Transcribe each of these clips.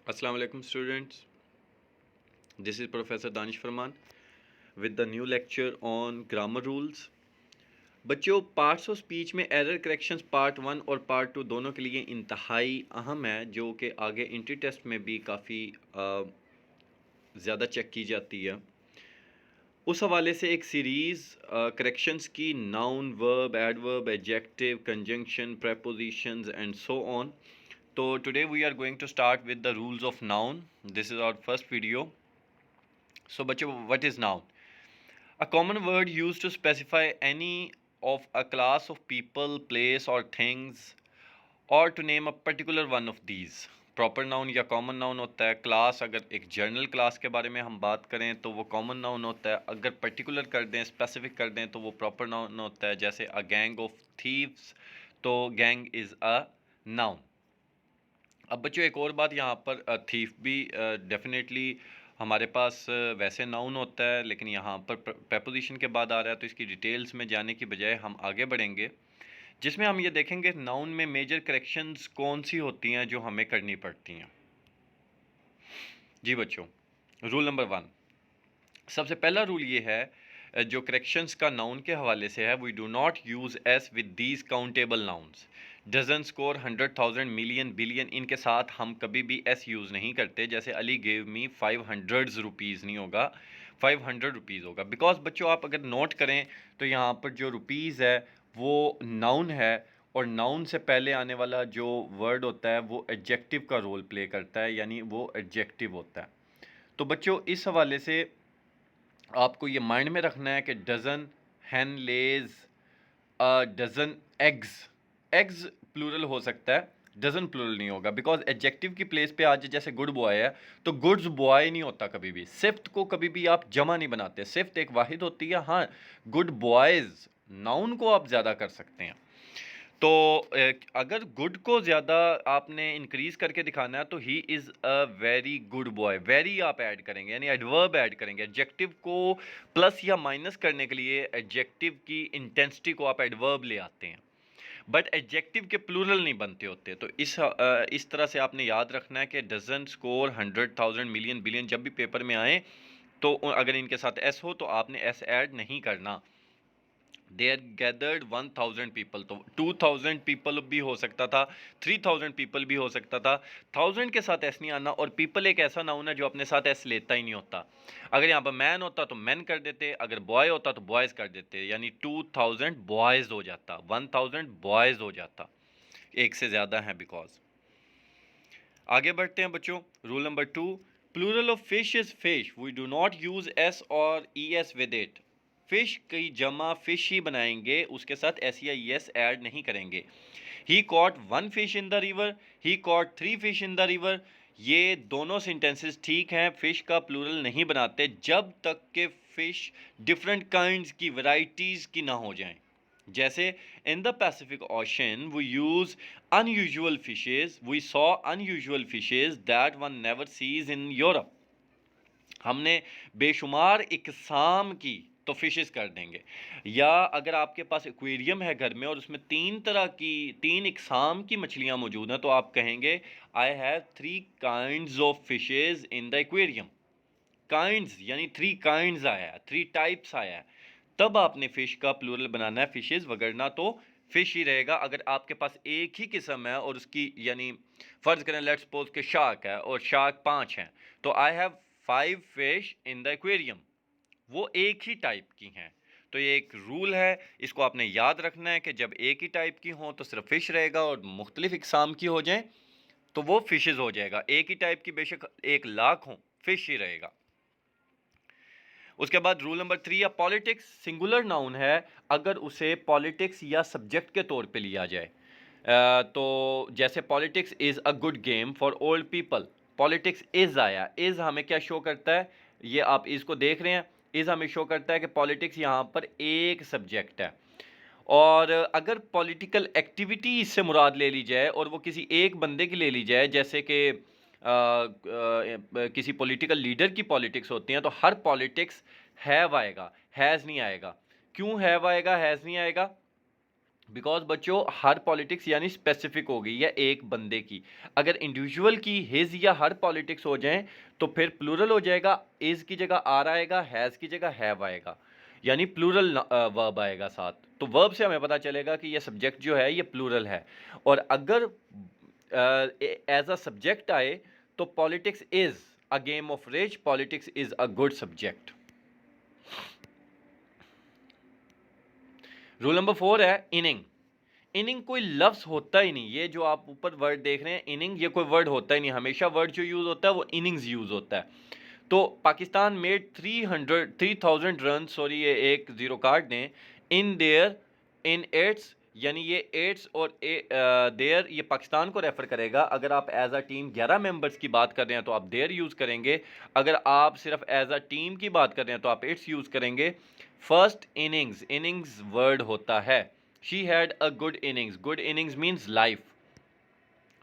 Assalamu alaikum students. This is Professor Danish Farman with the new lecture on grammar rules. बच्चों parts of speech में error corrections part 1 और part 2 दोनों के लिए इंतहाई अहम है, जो कि आगे इंट्री टेस्ट में भी काफ़ी ज़्यादा चेक की जाती है। उस हवाले से एक सीरीज़ करेक्शंस की noun, verb, adverb, adjective, conjunction, prepositions and so on. तो today we are going to start with the rules of noun. This is our first video. So, बच्चों, what is noun? A common word used to specify any of a class of people, place or things, or to name a particular one of these. Proper noun या common noun होता है। Class, अगर एक general class के बारे में हम बात करें तो वो कॉमन नाउन होता है। अगर पर्टिकुलर कर दें, स्पेसिफिक कर दें तो वो प्रॉपर नाउन होता है। जैसे अ गैंग ऑफ थीव्स, तो गैंग इज़ अ नाउन। अब बच्चों एक और बात यहाँ पर, थीफ भी डेफिनेटली हमारे पास वैसे नाउन होता है, लेकिन यहाँ पर प्रेपोजिशन के बाद आ रहा है, तो इसकी डिटेल्स में जाने की बजाय हम आगे बढ़ेंगे, जिसमें हम ये देखेंगे नाउन में मेजर करेक्शंस कौन सी होती हैं जो हमें करनी पड़ती हैं। जी बच्चों, रूल नंबर 1, सबसे पहला रूल ये है, जो करेक्शंस का नाउन के हवाले से है, we do not use s with these countable nouns. Dozen, score, 100,000, million, billion, इनके साथ हम कभी भी एस यूज़ नहीं करते। जैसे अली गेव मी 500 रुपीज़ नहीं होगा, 500 रुपीज़ होगा। बिकॉज बच्चों आप अगर नोट करें तो यहाँ पर जो रुपीज़ है वो नाउन है, और नाउन से पहले आने वाला जो वर्ड होता है वो एडजेक्टिव का रोल प्ले करता है, यानी वो एडजेक्टिव होता है। तो बच्चों इस हवाले से आपको ये माइंड में रखना है कि dozen, hen lays a dozen eggs. Eggs plural हो सकता है, डजन प्लूरल नहीं होगा, बिकॉज एडजेक्टिव की प्लेस पे आज जैसे गुड बॉय है तो गुड्स बॉय नहीं होता कभी भी। सिफ्त को कभी भी आप जमा नहीं बनाते, सिफ्त एक वाहिद होती है। हाँ, गुड बॉयज़ नाउन को आप ज़्यादा कर सकते हैं। तो अगर गुड को ज़्यादा आपने इंक्रीज करके दिखाना है तो he is a very good boy. Very आप ऐड करेंगे, यानी एडवर्ब ऐड करेंगे। एडजेक्टिव को प्लस या माइनस करने के लिए एडजेक्टिव की इंटेंसिटी को आप एडवर्ब ले आते हैं, बट एडजेक्टिव के प्लूरल नहीं बनते होते। तो इस तरह से आपने याद रखना है कि डजन, स्कोर, 100,000, मिलियन, बिलियन जब भी पेपर में आए तो अगर इनके साथ एस हो तो आपने एस ऐड नहीं करना। देयर गैदर्ड 1,000 पीपल, तो 2,000 पीपल भी हो सकता था, 3,000 पीपल भी हो सकता था। 1,000 के साथ एस नहीं आना, और पीपल एक ऐसा नाउन है जो अपने साथ एस लेता ही नहीं होता। अगर यहाँ पर मैन होता तो मैन कर देते, अगर बॉय होता तो बॉयज़ कर देते, यानी 2,000 बॉयज़ हो जाता, 1,000 बॉयज़ हो जाता। एक से ज़्यादा है बिकॉज। आगे बढ़ते हैं बच्चों। Rule number 2, plural of fish is fish, we do not use s और e s with it. Fish की जमा फिश ही बनाएंगे, उसके साथ एस या ई एस ऐड नहीं करेंगे। He caught 1 fish in the river, he caught 3 fish in the river, ये दोनों सेंटेंसेस ठीक हैं। फिश का प्लूरल नहीं बनाते जब तक कि फिश डिफरेंट काइंड्स की, वैरायटीज़ की ना हो जाएं। जैसे in the Pacific ocean we use unusual fishes, we saw unusual fishes that one never sees in Europe. हमने बेशुमार इकसाम की, तो फिशेस कर देंगे। या अगर आपके पास एक्वेरियम है घर में और उसमें 3 तरह की, 3 इकसाम की मछलियां मौजूद हैं, तो आप कहेंगे I have 3 kinds of fishes in the aquarium. Kinds यानी 3 काइंड्स आया है, 3 टाइप्स आया है, तब आपने फिश का प्लूरल बनाना है फिशेज, वगरना तो फिश ही रहेगा। अगर आपके पास एक ही किस्म है और उसकी, यानी फर्ज करें लेट्स सपोज के शार्क है और शार्क 5 हैं, तो I have 5 fish in the aquarium, वो एक ही टाइप की हैं। तो ये एक रूल है, इसको आपने याद रखना है कि जब एक ही टाइप की हो तो सिर्फ फिश रहेगा, और मुख्तलिफ इकसाम की हो जाए तो वो फिशेज हो जाएगा। एक ही टाइप की बेशक 1,00,000 हो, फिश ही रहेगा। उसके बाद रूल नंबर 3 या पॉलिटिक्स सिंगुलर नाउन है अगर उसे पॉलिटिक्स या सब्जेक्ट के तौर पे लिया जाए। तो जैसे politics is a good game for old people, politics is आया, इज़ हमें क्या शो करता है, ये आप इसको देख रहे हैं, इज़ हमें शो करता है कि पॉलिटिक्स यहाँ पर एक सब्जेक्ट है। और अगर पॉलिटिकल एक्टिविटी इससे मुराद ले ली जाए और वो किसी एक बंदे की ले ली जाए, जैसे कि किसी पॉलिटिकल लीडर की पॉलिटिक्स होती हैं, तो हर पॉलिटिक्स हैव आएगा, हैज़ नहीं आएगा। क्यों हैव आएगा, हैज़ नहीं आएगा? बिकॉज बच्चों हर पॉलिटिक्स यानी स्पेसिफिक हो गई या एक बंदे की। अगर इंडिविजुअल की हिज या हर पॉलिटिक्स हो जाए तो फिर प्लूरल हो जाएगा, इज की जगह आर आएगा, हैज़ की जगह हैव आएगा, यानी प्लूरल वर्ब आएगा साथ। तो वर्ब से हमें पता चलेगा कि ये सब्जेक्ट जो है ये प्लूरल है। और अगर एज अ सब्जेक्ट आए तो politics is a game of rich, politics is a good subject. Rule number 4 है इनिंग। इनिंग कोई लफ्ज होता ही नहीं, ये जो आप ऊपर वर्ड देख रहे हैं इनिंग, ये कोई वर्ड होता ही नहीं। हमेशा वर्ड जो यूज होता है वो इनिंग्स यूज होता है। तो पाकिस्तान मेड 3000 रन, सॉरी ये एक जीरो कार्ड ने, इन देयर इन एट्स, यानी ये एट्स और देयर ये पाकिस्तान को रेफर करेगा। अगर आप एज अ टीम 11 मेंबर्स की बात कर रहे हैं तो आप देयर यूज करेंगे। अगर आप सिर्फ एज अ टीम की बात कर रहे हैं तो आप एट्स यूज करेंगे। फर्स्ट इनिंग्स, इनिंग्स वर्ड होता है। She had a good innings, good innings means life.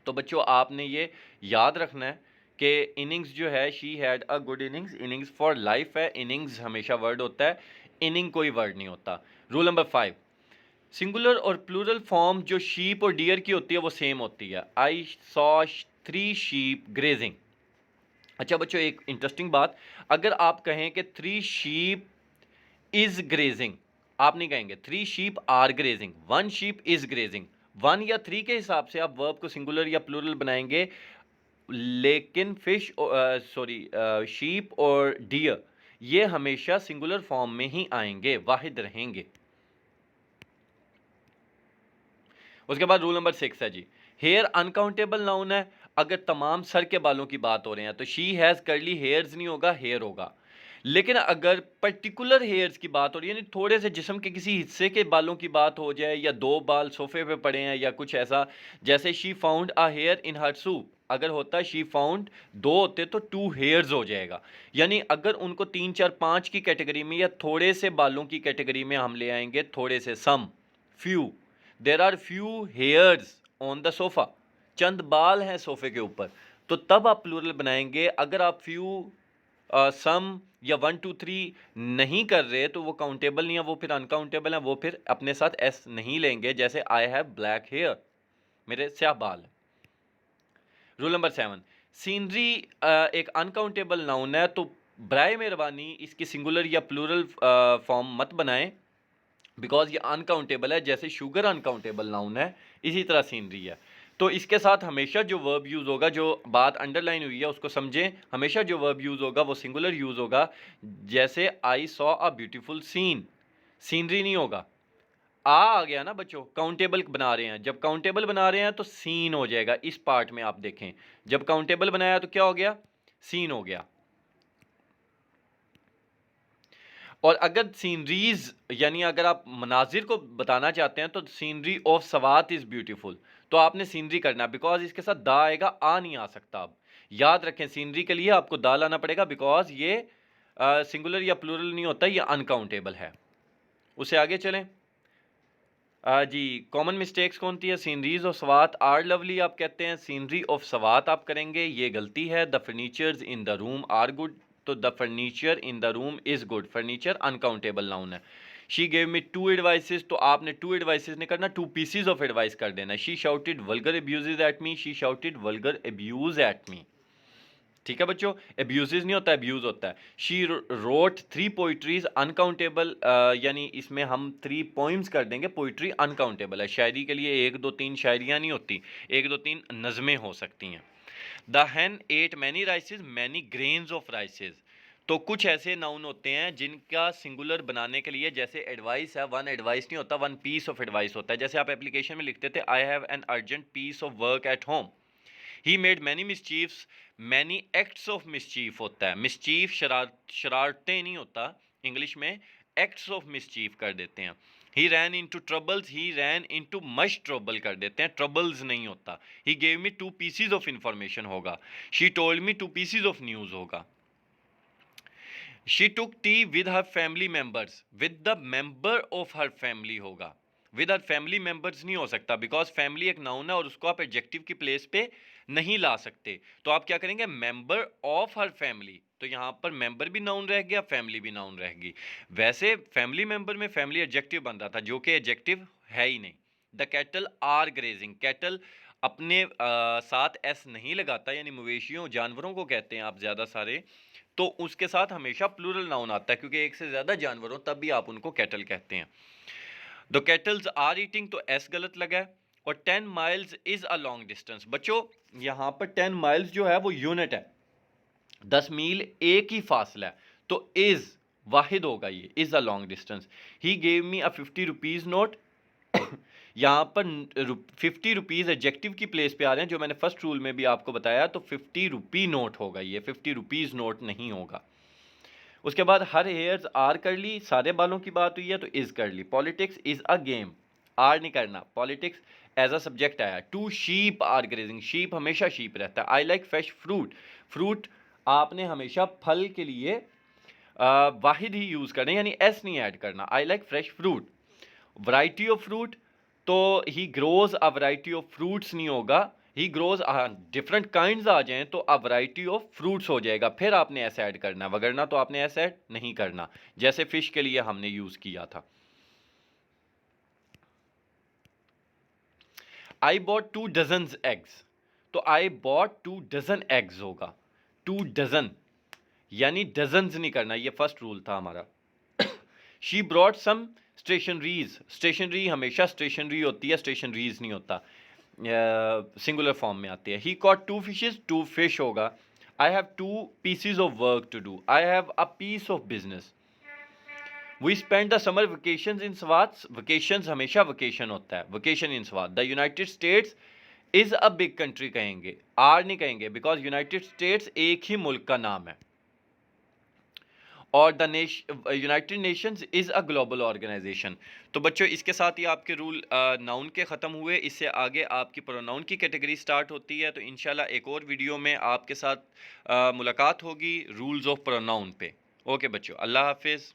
तो बच्चों आपने ये याद रखना है कि इनिंग्स जो है she had a good innings, innings for life है, इनिंग्स हमेशा वर्ड होता है, इनिंग कोई वर्ड नहीं होता। रूल नंबर 5, सिंगुलर और प्लूरल फॉर्म जो शीप और डियर की होती है वो सेम होती है। I saw 3 sheep grazing. अच्छा बच्चों एक इंटरेस्टिंग बात, अगर आप कहें कि 3 शीप इज ग्रेजिंग, आप नहीं कहेंगे 3 sheep are grazing, 1 sheep is grazing. 1 या 3 के हिसाब से आप वर्ब को सिंगुलर या प्लूरल बनाएंगे, लेकिन फिश सॉरी शीप और डियर ये हमेशा सिंगुलर फॉर्म में ही आएंगे, वाहिद रहेंगे। उसके बाद रूल नंबर 6 है जी, हेयर अनकाउंटेबल नाउन है। अगर तमाम सर के बालों की बात हो रही है तो शी हैज कर्ली हेयर्स नहीं होगा, हेयर होगा। लेकिन अगर पर्टिकुलर हेयर्स की बात हो रही है, यानी थोड़े से जिस्म के किसी हिस्से के बालों की बात हो जाए, या 2 बाल सोफे पे पड़े हैं या कुछ ऐसा, जैसे she found a here in her soup, अगर होता शी फाउंड 2 होते तो 2 हेयर्स हो जाएगा। यानी अगर उनको 3 4 5 की कैटेगरी में या थोड़े से बालों की कैटेगरी में हम ले आएंगे, थोड़े से, some, few, there are few hairs on the sofa, चंद बाल हैं सोफे के ऊपर, तो तब आप प्लूरल बनाएंगे। अगर आप फ्यू, सम या 1 2 3 नहीं कर रहे तो वो काउंटेबल नहीं है, वो फिर अनकाउंटेबल है, वो फिर अपने साथ एस नहीं लेंगे। जैसे आई हैव ब्लैक हेयर, मेरे स्याह बाल। रूल नंबर 7, सीनरी एक अनकाउंटेबल नाउन है, तो बराए मेहरबानी इसकी सिंगुलर या प्लूरल फॉर्म मत बनाएं, बिकॉज ये अनकाउंटेबल है। जैसे शुगर अनकाउंटेबल नाउन है, इसी तरह सीनरी है। तो इसके साथ हमेशा जो वर्ब यूज़ होगा, जो बात अंडरलाइन हुई है उसको समझें, हमेशा जो वर्ब यूज़ होगा वो सिंगुलर यूज़ होगा। जैसे I saw a beautiful scene, scenery नहीं होगा। आ गया ना बच्चों, काउंटेबल बना रहे हैं, जब काउंटेबल बना रहे हैं तो सीन हो जाएगा। इस पार्ट में आप देखें, जब काउंटेबल बनाया तो क्या हो गया, सीन हो गया। और अगर सीनरीज यानी अगर आप मनाजिर को बताना चाहते हैं तो scenery of Swat is beautiful, तो आपने सीनरी करना, बिकॉज इसके साथ दा आएगा, आ नहीं आ सकता। अब याद रखें सीनरी के लिए आपको दा लाना पड़ेगा, बिकॉज ये सिंगुलर या प्लूरल नहीं होता, ये अनकाउंटेबल है। उसे आगे चलें। जी, कॉमन मिस्टेक्स कौन सी है, sceneries of Swat are lovely आप कहते हैं, सीनरी ऑफ सवात आप करेंगे, ये गलती है। The furnitures in the room are good, तो the furniture in the room is good, furniture uncountable noun है। शी गेव मी 2 एडवाइसेस, तो आपने 2 एडवाइसेस नहीं करना, 2 पीसीज ऑफ एडवाइस कर देना। She shouted vulgar abuses at me, she shouted vulgar abuse at me. ठीक है बच्चों, एब्यूजेस नहीं होता, एब्यूज होता है। शी रोट 3 पोइट्रीज अनकाउंटेबल, यानी इसमें हम 3 पोइम्स कर देंगे, पोइट्री अनकाउंटेबल है। शायरी के लिए 1 2 3 शायरियाँ नहीं होती, 1 2 3 नज़में हो सकती हैं। The Hahn eight many राइसेस, many grains of राइसेस, तो कुछ ऐसे नाउन होते हैं जिनका सिंगुलर बनाने के लिए, जैसे एडवाइस है, 1 एडवाइस नहीं होता, 1 पीस ऑफ एडवाइस होता है। जैसे आप एप्लीकेशन में लिखते थे I have an urgent piece of work at home, he made many mischiefs, many acts of mischief होता है। मिसचीफ शरारतें नहीं होता, इंग्लिश में एक्ट्स ऑफ मिसचीफ कर देते हैं। He ran into troubles, he ran into much trouble कर देते हैं, ट्रबल्स नहीं होता। He gave me 2 pieces of information होगा, she told me 2 pieces of news होगा। She took tea with her family members, with the member of her family होगा, with her family members नहीं हो सकता, बिकॉज फैमिली एक noun है और उसको आप एडजेक्टिव की प्लेस पे नहीं ला सकते। तो आप क्या करेंगे, मेंबर ऑफ हर फैमिली, तो यहाँ पर मेंबर भी नाउन रह गया, फैमिली भी नाउन रहेगी। वैसे फैमिली मेंबर में फैमिली एडजेक्टिव बन रहा था, जो कि एडजेक्टिव है ही नहीं। The cattle are grazing, cattle अपने साथ एस नहीं लगाता, यानी मवेशियों जानवरों को कहते हैं आप ज़्यादा सारे, तो उसके साथ हमेशा प्लूरल नाउन आता है, क्योंकि एक से ज़्यादा जानवर हो तब भी आप उनको कैटल कहते हैं। द कैटल्स आर ईटिंग, तो एस गलत लगा है। और 10 miles is a long distance, बच्चों यहाँ पर 10 माइल्स जो है वो यूनिट है, 10 मील एक ही फासला है, तो इज वाहिद होगा, ये is a long distance. He gave me a 50 rupees note, यहाँ पर 50 रुपीज एडजेक्टिव की प्लेस पे आ रहे हैं, जो मैंने फर्स्ट रूल में भी आपको बताया, तो 50 रुपी नोट होगा, ये 50 रुपीज नोट नहीं होगा। उसके बाद हर हेयर्स आर कर ली, सारे बालों की बात हुई है तो इज कर ली। Politics is a game, are नहीं करना, पॉलिटिक्स एज अ सब्जेक्ट आया। 2 शीप आर ग्रेजिंग, शीप हमेशा शीप रहता है। I like fresh fruit, fruit आपने हमेशा फल के लिए वाहिद ही यूज करना, यानी एस नहीं ऐड करना। I like fresh fruit. Variety of fruit, तो he grows a variety of fruits नहीं होगा, ही ग्रोज डिफरेंट काइंड्स आ जाएं तो अ वैरायटी ऑफ फ्रूट्स हो जाएगा, फिर आपने ऐसे ऐड करना है, वगरना तो आपने ऐसे ऐड नहीं करना, जैसे फिश के लिए हमने यूज किया था। आई बॉट 2 डजन एग्स, तो आई बॉट 2 डजन एग्स होगा, 2 डजन यानी डजन्स नहीं करना, ये फर्स्ट रूल था हमारा। She brought some stationeries, stationery हमेशा स्टेशनरी होती है, स्टेशनरीज नहीं होता, सिंगुलर फॉर्म में आती है। ही कॉट 2 फिशेज, 2 फिश होगा। I have 2 pieces of work to do, I have a piece of business. We spend the summer vacation in Swat, vacation हमेशा वेकेशन होता है, vacation in Swat. The United States is a big country कहेंगे, are नहीं कहेंगे, because United states एक ही मुल्क का नाम है। और the United Nations is a global organisation. तो बच्चों इसके साथ ही आपके रूल नाउन के ख़त्म हुए, इससे आगे आपकी प्रोनाउन की कैटेगरी स्टार्ट होती है। तो इंशाल्लाह एक और वीडियो में आपके साथ मुलाकात होगी रूल्स ऑफ प्रोनाउन पे। ओके बच्चों, अल्लाह हाफिज़।